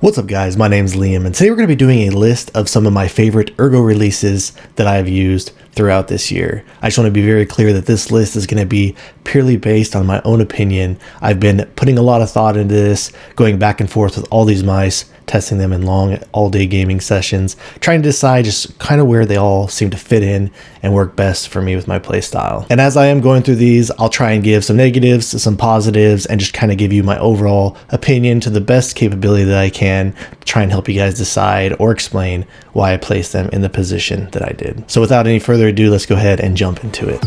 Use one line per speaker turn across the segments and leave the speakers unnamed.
What's up guys, my name's Liam and today we're going to be doing a list of some of my favorite Ergo releases that I've used throughout this year. I just want to be very clear that this list is going to be purely based on my own opinion. I've been putting a lot of thought into this, going back and forth with all these mice, testing them in long all-day gaming sessions, trying to decide just kind of where they all seem to fit in and work best for me with my play style. And as I am going through these, I'll try and give some negatives, some positives, and just kind of give you my overall opinion to the best capability that I can to try and help you guys decide or explain why I placed them in the position that I did. So without any further ado, let's go ahead and jump into it.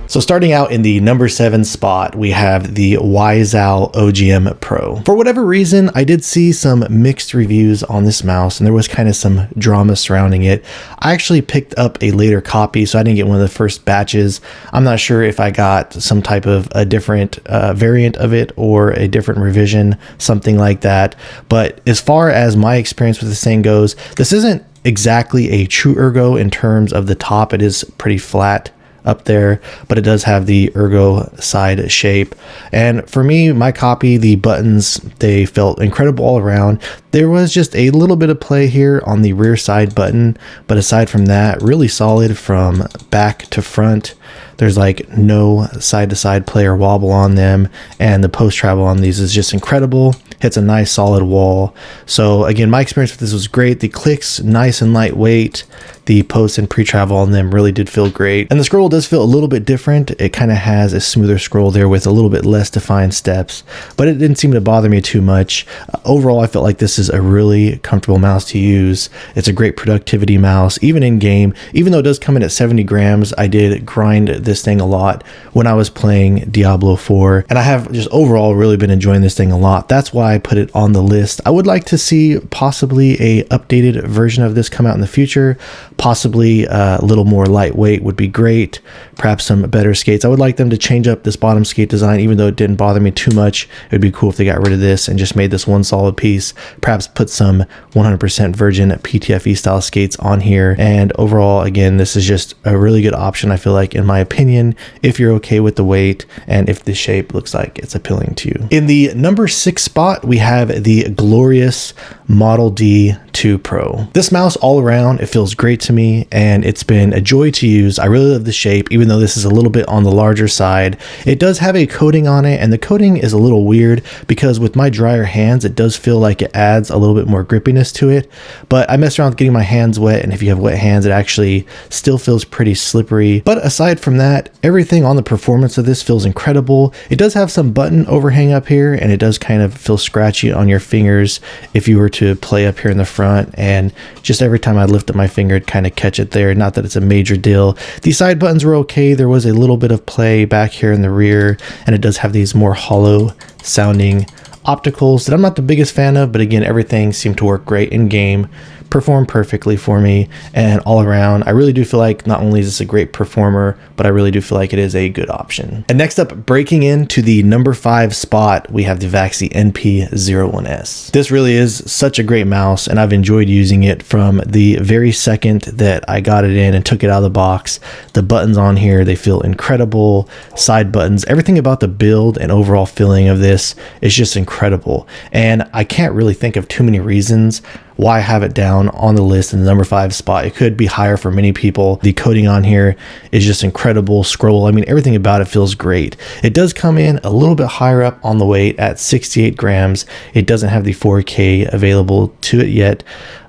So starting out in the number 7 spot, we have the Wyzow OGM Pro. For whatever reason, I did see some mixed reviews on this mouse and there was kind of some drama surrounding it. I actually picked up a later copy, so I didn't get one of the first batches. I'm not sure if I got some type of a different variant of it or a different revision, something like that. But as far as my experience with this thing goes, this isn't exactly a true Ergo in terms of the top. It is pretty flat up there, but it does have the Ergo side shape. And for me, my copy, the buttons, they felt incredible all around. There was just a little bit of play here on the rear side button, but aside from that, really solid from back to front. There's like no side to side play or wobble on them, and the post travel on these is just incredible. Hits a nice solid wall. So again, my experience with this was great. The clicks nice and lightweight. The post and pre-travel on them really did feel great. And the scroll does feel a little bit different. It kind of has a smoother scroll there with a little bit less defined steps, but it didn't seem to bother me too much. Overall, I felt like this is a really comfortable mouse to use. It's a great productivity mouse, even in game. Even though it does come in at 70 grams, I did grind this thing a lot when I was playing Diablo 4, and I have just overall really been enjoying this thing a lot. That's why I put it on the list. I would like to see possibly a updated version of this come out in the future. Possibly a little more lightweight would be great. Perhaps some better skates. I would like them to change up this bottom skate design, even though it didn't bother me too much. It would be cool if they got rid of this and just made this one solid piece. Perhaps put some 100% virgin PTFE style skates on here. And overall, again, this is just a really good option, I feel like, in my opinion, if you're okay with the weight and if the shape looks like it's appealing to you. In the number 6 spot, we have the glorious Model D 2 Pro. This mouse all around, it feels great to me and it's been a joy to use. I really love the shape, even though this is a little bit on the larger side. It does have a coating on it, and the coating is a little weird because with my drier hands, it does feel like it adds a little bit more grippiness to it. But I messed around with getting my hands wet, and if you have wet hands, it actually still feels pretty slippery. But aside from that, everything on the performance of this feels incredible. It does have some button overhang up here, and it does kind of feel scratchy on your fingers if you were to play up here in the front, and just every time I lift up my finger, it'd kind of catch it there. Not that it's a major deal. The side buttons were okay. There was a little bit of play back here in the rear, and it does have these more hollow sounding opticals that I'm not the biggest fan of, but again, everything seemed to work great in game, performed perfectly for me, and all around, I really do feel like not only is this a great performer, but I really do feel like it is a good option. And next up, breaking into the number 5 spot, we have the Vaxi NP01S. This really is such a great mouse, and I've enjoyed using it from the very second that I got it in and took it out of the box. The buttons on here, they feel incredible. Side buttons, everything about the build and overall feeling of this is just incredible. And I can't really think of too many reasons why I have it down on the list in the number 5 spot. It could be higher for many people. The coating on here is just incredible. Scroll, I mean, everything about it feels great. It does come in a little bit higher up on the weight at 68 grams. It doesn't have the 4K available to it yet,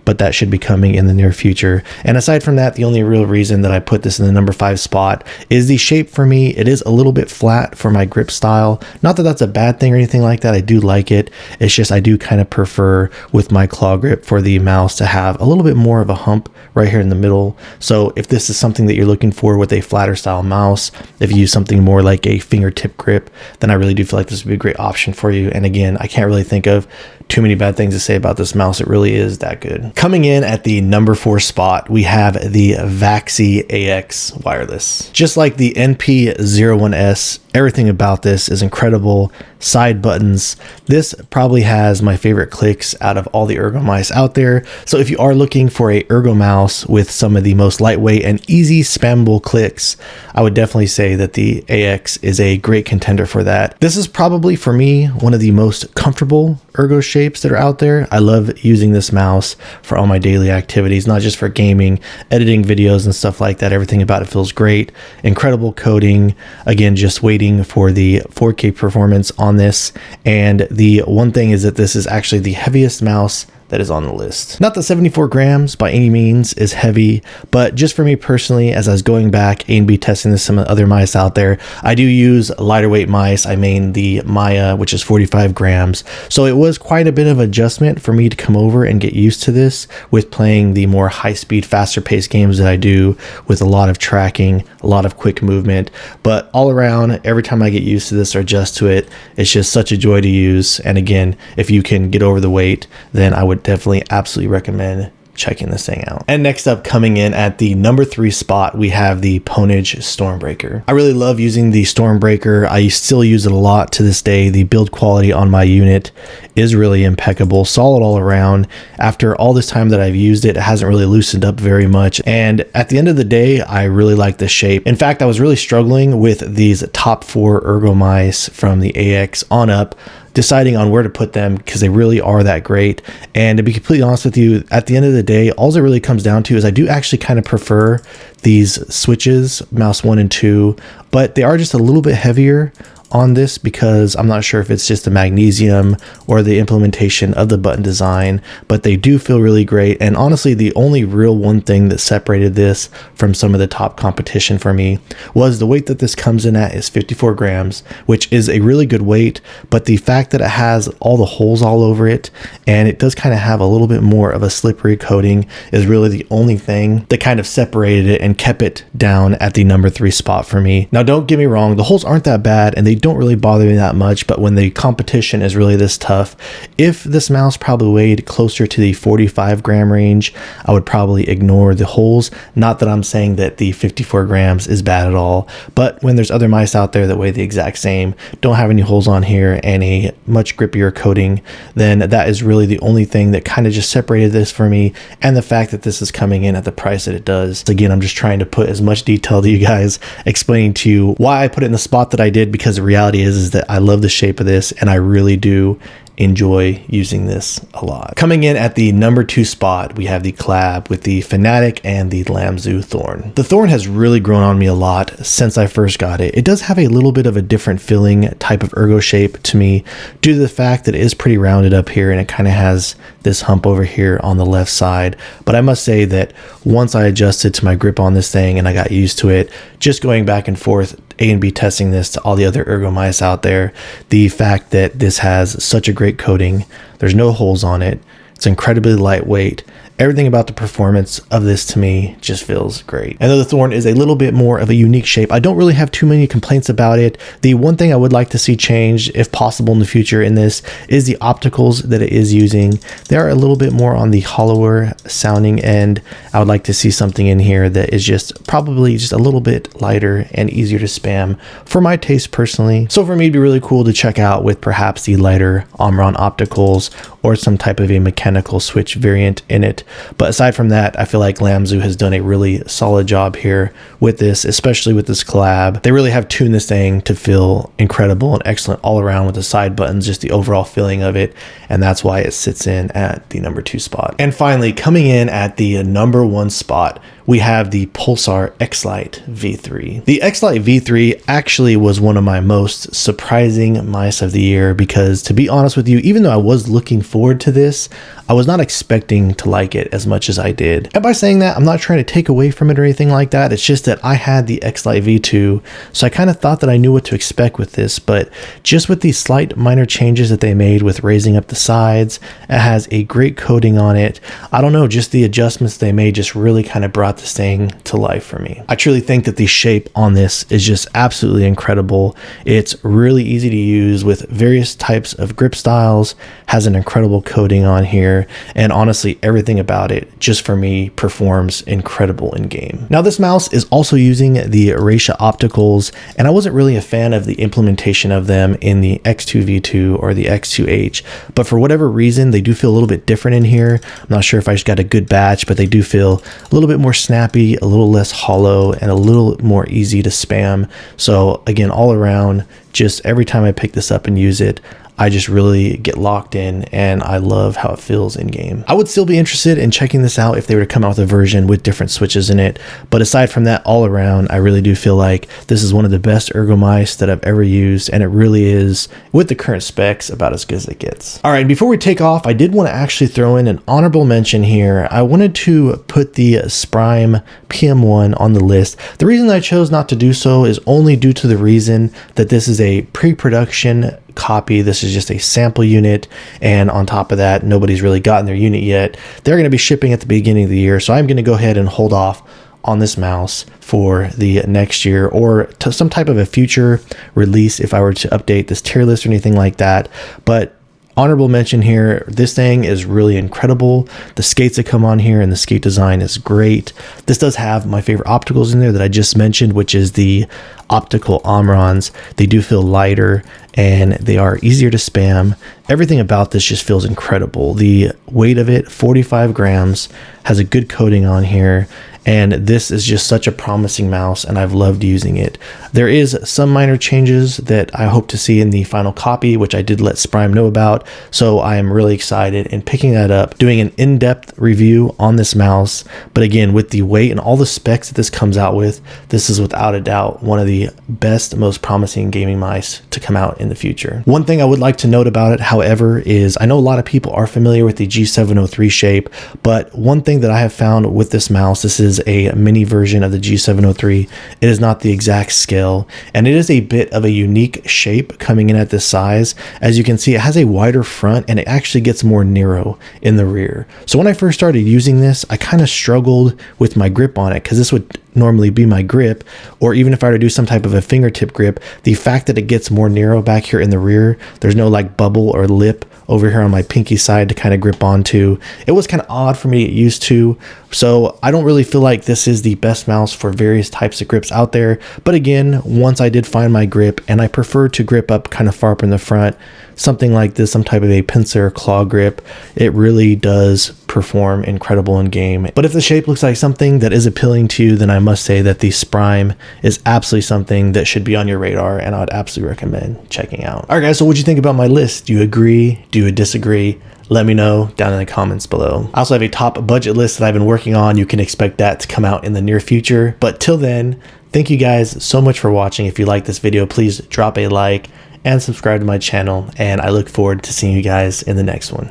but that should be coming in the near future. And aside from that, the only real reason that I put this in the number 5 spot is the shape for me. It is a little bit flat for my grip style. Not that that's a bad thing or anything like that. I do like it. It's just I do kind of prefer with my claw grip for the mouse to have a little bit more of a hump right here in the middle. So if this is something that you're looking for with a flatter style mouse, if you use something more like a fingertip grip, then I really do feel like this would be a great option for you. And again, I can't really think of too many bad things to say about this mouse. It really is that good. Coming in at the number 4 spot, we have the Vaxi AX wireless. Just like the NP01S, everything about this is incredible. Side buttons. This probably has my favorite clicks out of all the Ergo mice out there. So if you are looking for a Ergo mouse with some of the most lightweight and easy spammable clicks, I would definitely say that the AX is a great contender for that. This is probably for me one of the most comfortable Ergo shapes that are out there. I love using this mouse for all my daily activities, not just for gaming, editing videos and stuff like that. Everything about it feels great. Incredible coding. Again, just waiting for the 4K performance on this. And the one thing is that this is actually the heaviest mouse that is on the list. Not that 74 grams by any means is heavy, but just for me personally, as I was going back A and B testing this some other mice out there, I do use lighter weight mice. I mean the Maya, which is 45 grams. So it was quite a bit of adjustment for me to come over and get used to this with playing the more high speed, faster paced games that I do with a lot of tracking, a lot of quick movement. But all around, every time I get used to this or adjust to it, it's just such a joy to use. And again, if you can get over the weight, then I would definitely absolutely recommend checking this thing out. And next up, coming in at the number 3 spot, we have the Ponage Stormbreaker. I really love using the Stormbreaker. I still use it a lot to this day. The build quality on my unit is really impeccable, solid all around. After all this time that I've used it, it hasn't really loosened up very much. And at the end of the day, I really like the shape. In fact, I was really struggling with these top 4 Ergo mice from the AX on up, deciding on where to put them because they really are that great. And to be completely honest with you, at the end of the day, all it really comes down to is I do actually kind of prefer these switches, mouse 1 and 2, but they are just a little bit heavier on this because I'm not sure if it's just the magnesium or the implementation of the button design, but they do feel really great. And honestly, the only real one thing that separated this from some of the top competition for me was the weight that this comes in at is 54 grams, which is a really good weight, but the fact that it has all the holes all over it and it does kind of have a little bit more of a slippery coating is really the only thing that kind of separated it and kept it down at the number 3 spot for me. Now, don't get me wrong, the holes aren't that bad and they don't really bother me that much, but when the competition is really this tough, if this mouse probably weighed closer to the 45 gram range, I would probably ignore the holes. Not that I'm saying that the 54 grams is bad at all, but when there's other mice out there that weigh the exact same, don't have any holes on here and a much grippier coating, then that is really the only thing that kind of just separated this for me. And the fact that this is coming in at the price that it does. Again, I'm just trying to put as much detail to you guys, explaining to you why I put it in the spot that I did, because the reality is that I love the shape of this and I really do enjoy using this a lot. Coming in at the number 2 spot, we have the collab with the Fanatic and the Lamzu Thorn. The Thorn has really grown on me a lot since I first got it. It does have a little bit of a different feeling type of Ergo shape to me due to the fact that it is pretty rounded up here and it kind of has this hump over here on the left side. But I must say that once I adjusted to my grip on this thing and I got used to it, just going back and forth A and B testing this to all the other Ergo mice out there, the fact that this has such a great coating, there's no holes on it, it's incredibly lightweight, everything about the performance of this to me just feels great. And though the Thorn is a little bit more of a unique shape, I don't really have too many complaints about it. The one thing I would like to see changed, if possible in the future in this, is the opticals that it is using. They are a little bit more on the hollower sounding end. I would like to see something in here that is just probably just a little bit lighter and easier to spam for my taste personally. So for me, it'd be really cool to check out with perhaps the lighter Omron opticals or some type of a mechanical switch variant in it. But aside from that, I feel like Lamzu has done a really solid job here with this, especially with this collab. They really have tuned this thing to feel incredible and excellent all around with the side buttons, just the overall feeling of it. And that's why it sits in at the number 2 spot. And finally, coming in at the number 1 spot, we have the Pulsar X-Lite V3. The X-Lite V3 actually was one of my most surprising mice of the year because, to be honest with you, even though I was looking forward to this, I was not expecting to like it as much as I did. And by saying that, I'm not trying to take away from it or anything like that. It's just that I had the X-Lite V2, so I kind of thought that I knew what to expect with this, but just with these slight minor changes that they made with raising up the sides, it has a great coating on it. I don't know, just the adjustments they made just really kind of brought brought this thing to life for me. I truly think that the shape on this is just absolutely incredible. It's really easy to use with various types of grip styles, has an incredible coating on here, and honestly everything about it just for me performs incredible in game. Now this mouse is also using the Erasia opticals, and I wasn't really a fan of the implementation of them in the X2V2 or the X2H, but for whatever reason they do feel a little bit different in here. I'm not sure if I just got a good batch, but they do feel a little bit more snappy, a little less hollow, and a little more easy to spam. So again, all around, just every time I pick this up and use it, I just really get locked in, and I love how it feels in game. I would still be interested in checking this out if they were to come out with a version with different switches in it. But aside from that, all around, I really do feel like this is one of the best Ergo mice that I've ever used. And it really is, with the current specs, about as good as it gets. All right, before we take off, I did want to actually throw in an honorable mention here. I wanted to put the Sprime PM1 on the list. The reason I chose not to do so is only due to the reason that this is a pre-production copy. This is just a sample unit, and on top of that, nobody's really gotten their unit yet. They're going to be shipping at the beginning of the year, so I'm going to go ahead and hold off on this mouse for the next year or to some type of a future release if I were to update this tier list or anything like that. But honorable mention here, this thing is really incredible. The skates that come on here and the skate design is great. This does have my favorite opticals in there that I just mentioned, which is the optical Omrons. They do feel lighter and they are easier to spam. Everything about this just feels incredible. The weight of it, 45 grams, has a good coating on here. And this is just such a promising mouse, and I've loved using it. There is some minor changes that I hope to see in the final copy, which I did let Sprime know about. So I am really excited in picking that up, doing an in-depth review on this mouse. But again, with the weight and all the specs that this comes out with, this is without a doubt one of the best, most promising gaming mice to come out in the future. One thing I would like to note about it, however, is I know a lot of people are familiar with the G703 shape, but one thing that I have found with this mouse, this is a mini version of the G703. It is not the exact scale, and it is a bit of a unique shape coming in at this size. As you can see, it has a wider front and it actually gets more narrow in the rear. So when I first started using this, I kind of struggled with my grip on it because this would normally be my grip, or even if I were to do some type of a fingertip grip, the fact that it gets more narrow back here in the rear, there's no like bubble or lip over here on my pinky side to kind of grip onto. It was kind of odd for me to get used to. So I don't really feel like this is the best mouse for various types of grips out there. But again, once I did find my grip, and I prefer to grip up kind of far up in the front, something like this, some type of a pincer or claw grip, it really does perform incredible in game. But if the shape looks like something that is appealing to you, then I must say that the Sprime is absolutely something that should be on your radar, and I would absolutely recommend checking out. All right guys, so what'd you think about my list? Do you agree? Do you disagree? Let me know down in the comments below. I also have a top budget list that I've been working on. You can expect that to come out in the near future. But till then, thank you guys so much for watching. If you like this video, please drop a like and subscribe to my channel. And I look forward to seeing you guys in the next one.